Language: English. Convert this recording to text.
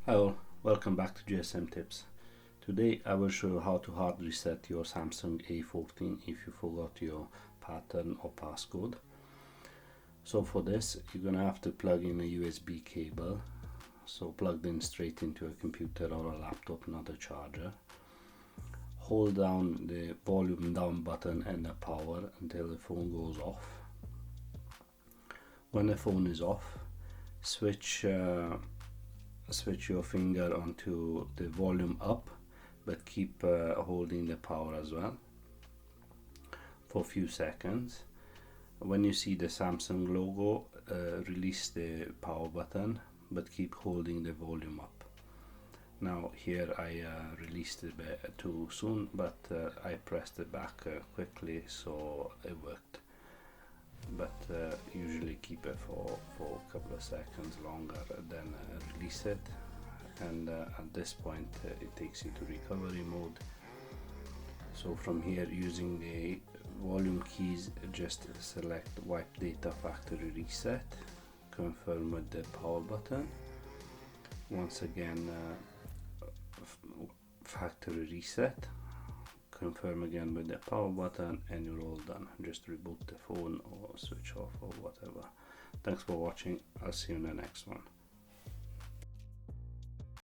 Hi all, welcome back to GSM Tips. Today I will show you how to hard reset your Samsung A14 if you forgot your pattern or passcode. So for this you're gonna have to plug in a USB cable, so plugged in straight into a computer or a laptop, not a charger. Hold down the volume down button and the power until the phone goes off. When the phone is off, switch your finger onto the volume up, but keep holding the power as well for a few seconds. When you see the Samsung logo, release the power button, but keep holding the volume up. Now here I released it too soon, but I pressed it back quickly, so it worked. But usually keep it for a couple of seconds longer, then release it, and at this point it takes you to recovery mode. So from here, using the volume keys, just select wipe data factory reset, confirm with the power button. Once again, factory reset, confirm again with the power button, and you're all done. Just reboot the phone or switch off or whatever. Thanks for watching. I'll see you in the next one.